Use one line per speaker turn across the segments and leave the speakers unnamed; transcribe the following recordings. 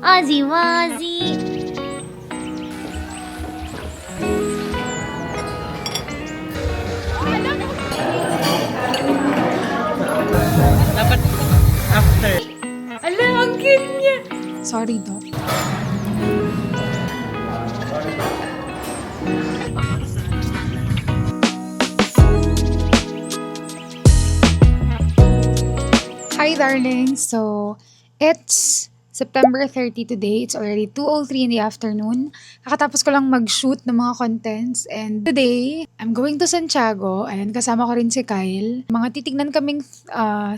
Ozzy Wozzy.
Dapat after.
Ala, ang cute niya.
Sorry, Doc. Hi, darling. So, it's September 30 today. It's already 2:03 in the afternoon. Kakatapos ko lang mag-shoot ng mga contents. And today, I'm going to Santiago. Ayan, kasama ko rin si Kyle. Mga titignan kaming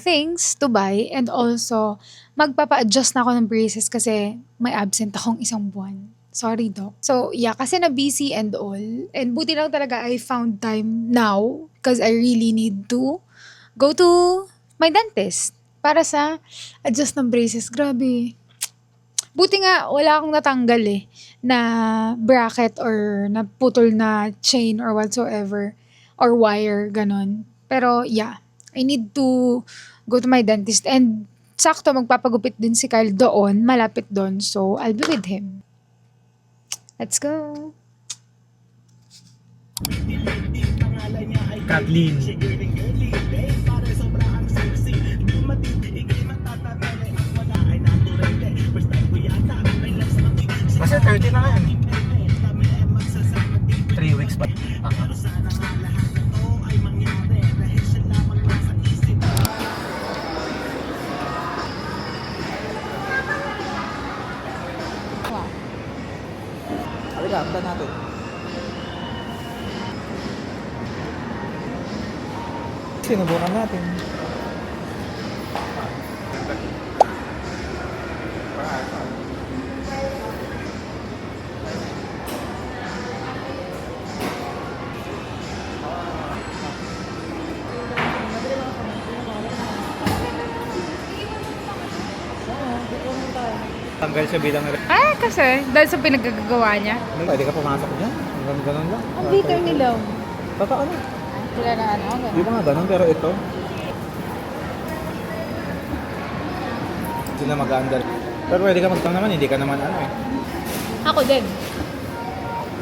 things to buy. And also, magpapa-adjust na ako ng braces kasi may absent akong isang buwan. Sorry, Doc. So, yeah, kasi na-busy and all. And buti lang talaga I found time now because I really need to go to my dentist para sa adjust ng braces. Grabe. Buti nga, wala akong natanggal na bracket or naputol na chain or whatsoever or wire, ganon. Pero yeah, I need to go to my dentist and sakto magpapagupit din si Kyle doon, malapit doon. So, I'll be with him. Let's go!
Kathleen. Kasi 30 na yan. 3 weeks pa. Halika, punta natin. Sinubukan natin. Tanggal siya bilang
Ay, kasi dahil sa pinagagawa niya.
pwede ka pumasok dyan. Hanggang ganun lang.
Ang bitter nila.
Totoo na.
Sila na ano.
Di ba nga ganun, pero ito. Hindi na mag-under. Pero pwede ka magtang naman, hindi ka naman ano eh.
Ako din.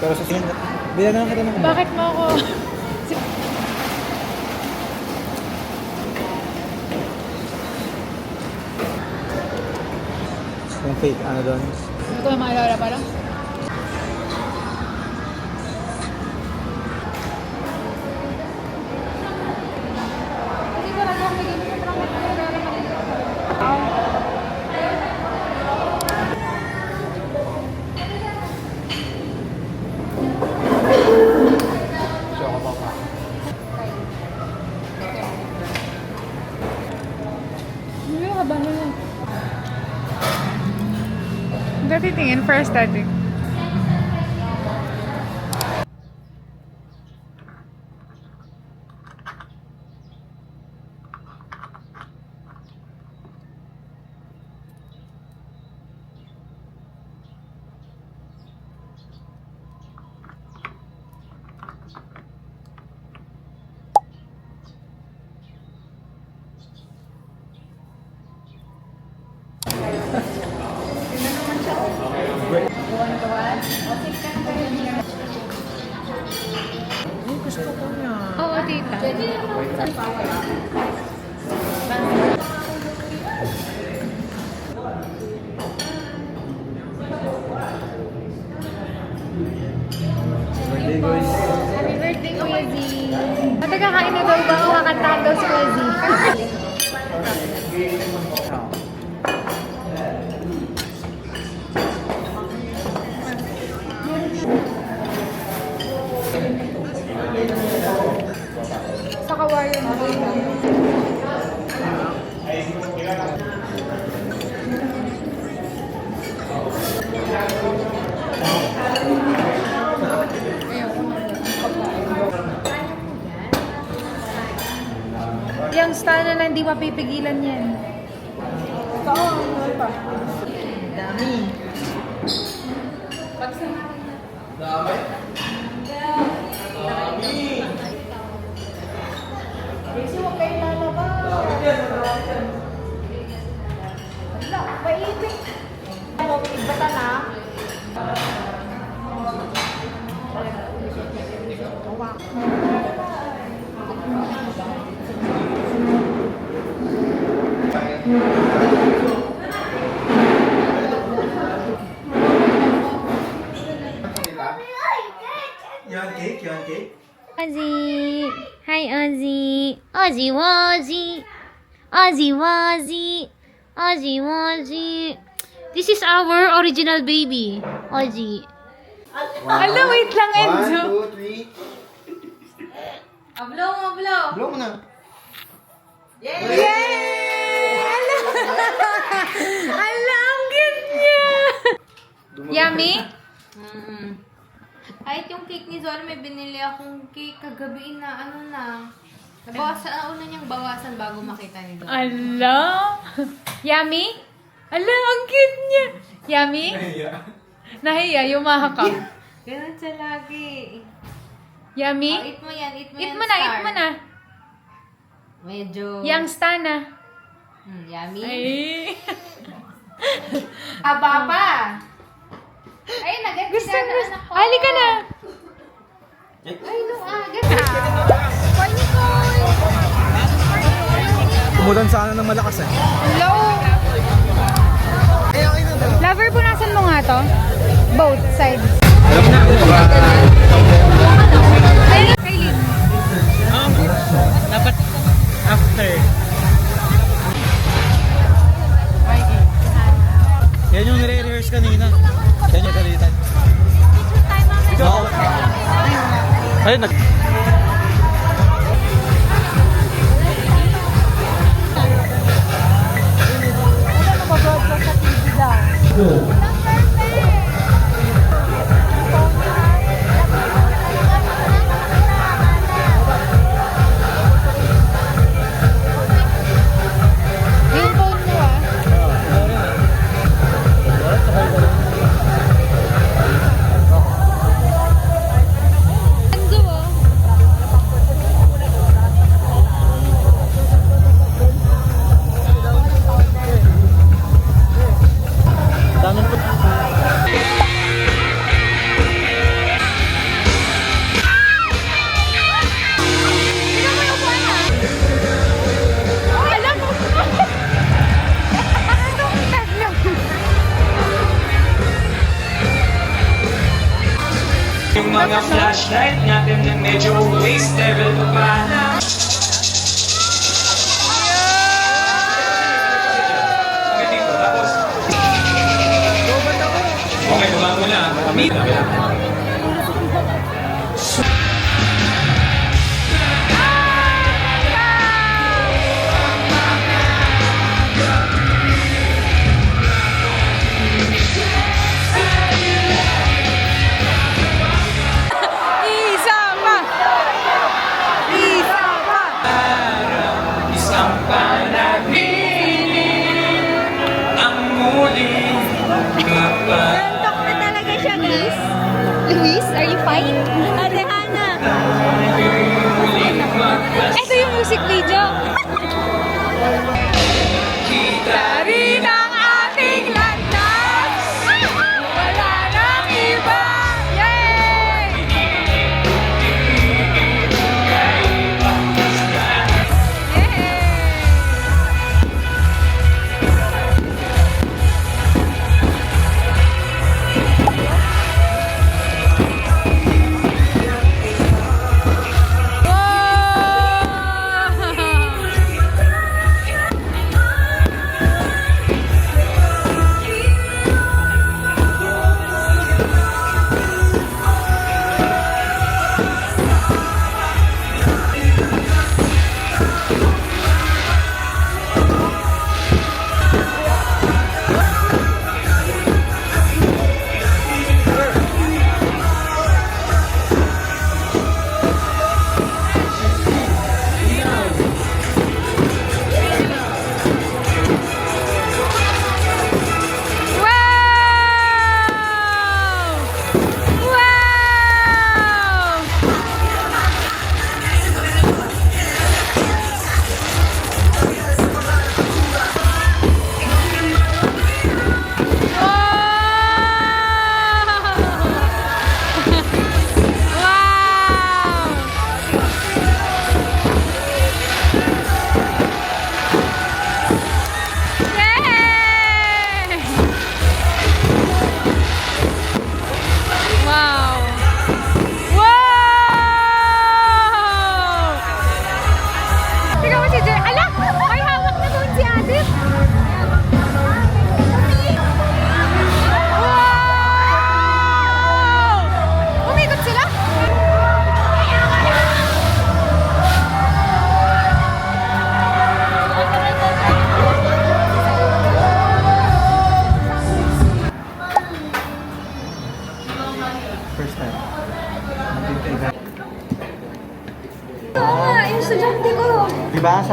Pero sa sunod, bilan na lang kita ng
Bakit mo ako?
yung fake, ano doon.
Hindi ko na maalala pala. Hindi ka ba nila? Dati tingin for aesthetic.
Gusto ko niya.
Oo, tita.
Birthday guys.
Happy birthday, Kuya Z. Ate, kakain na daw ba? Kakantahan daw si Kuya Z. Sa kawayan mo. Yung style na hindi mapipigilan yan. Oo, ano pa?
Dami. Dami.
Kasi huwag kayo lalabas. Wala, mainit.
Bata na?
You want cake? You want cake?
Ozzy! Hi, Ozzy! Ozzy Wozzy! Ozzy Wozzy! Ozzy Wozzy! This is our original baby, Ozzy.
Hala, wait lang, Enzo.
1, 2, 3.
Ablong, ablong!
Blow mo na.
Yay! Hala, ang cute niya. Yummy?
Kahit yung cake ni Zora, may binili akong cake kagabi na nabawasan, una niyang bawasan bago makita ni Zora.
Hala. Yummy? Hala, ang cute niya. Yummy? Nahiya, yumakakap.
Ganun siya lagi.
Yummy?
Oh, eat mo yan, eat mo
Eat
yan,
mo na,
Star.
eat mo na.
Medyo...
Yang stana.
Yummy.
Ay.
Aba pa! Ay, naganda
Gusto,
na
gusto.
anak ko.
Halika na.
Ay, nung aga.
Tumulan sana ng malakas eh.
Hello. Lover, punasan mo nga to. Both sides.
Alam mo na, baka...
Kailin.
Dapat after. Yan yung nire-rehearse kanina. Yan yung kalitan. Ikaw. Ayun, nag...
Yung phone mo ah. Enzo oh.
Daming po.
Alam mo.
Yung mga flashlight natin na medyo waste level pa ba na? Okay, dito. Tapos. Okay, tumago na. Kami.
Isa pa. Isa pa.
Isang panaginip ang muling kapag.
Talk na talaga siya, guys. Luis, are you fine? Ate Hana.
Ito yung music video.
Kita
Rin ang ating landas. Wala nang iba. Yay! Wow!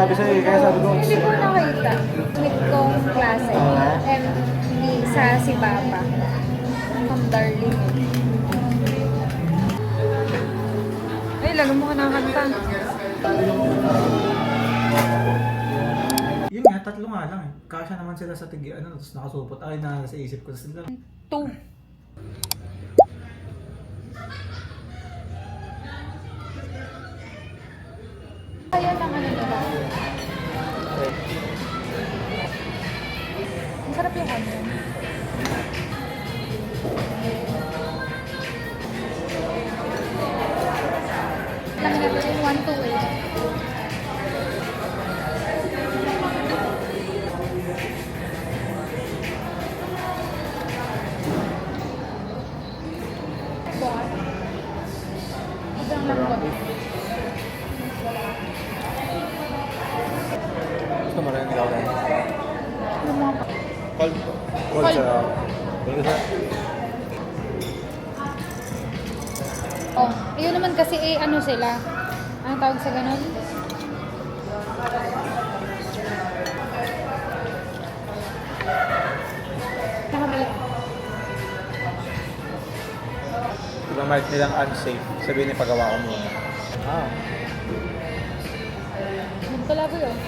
sabi sa'yo eh, kaya sabi ko.
Hindi ko nakita. Meet kong klase. And hindi sa si Papa. Ang darling.
Ay, lagyan mo ka ng kanta.
Yun nga, tatlo nga lang eh. Kasya naman sila sa tigi, ano, tapos nakasupot. Ay, na sa isip ko. Sila.
2.
Kaya lang ano na ba?
Ang sarap yung onion.
Lang natin yung 1 to 8. Sobrang lambot.
Gusto mo rin ikaw rin?
Yung mga
Cold. Cold sa... Cold sa...
Oh, ayun naman kasi ano sila. Anong tawag sa ganun? Nakabalik.
Diba mark nilang unsafe? Sabihin niya pagawa ko muna. Ah.
Magpalaboy oh.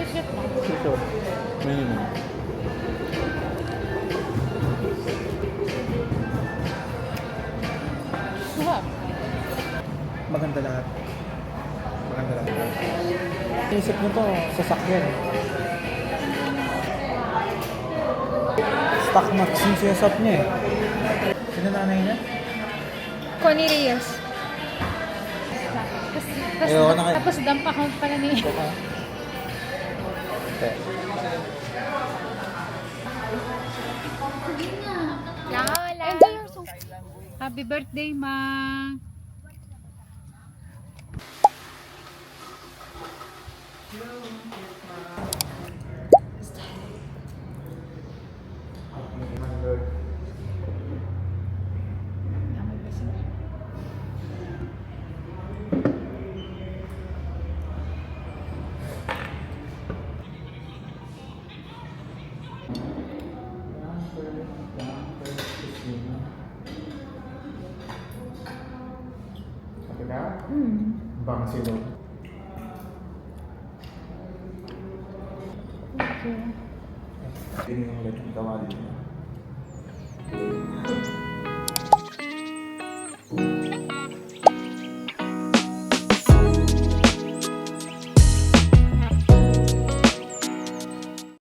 Cute lang.
Ito. Minimum.
Sarap.
Maganda lahat. Maganda lahat. Isip mo to, sasakyan. Stock max yung sinasap niya eh. Sino nanay niya?
Connie Reyes.
Ayoko na kayo.
Tapos dump account pala ni...
Okay.
Enjoy your soup. Happy birthday, Ma!
Bang silo.
Thank you.
Hindi yung ulit yung gawa dito.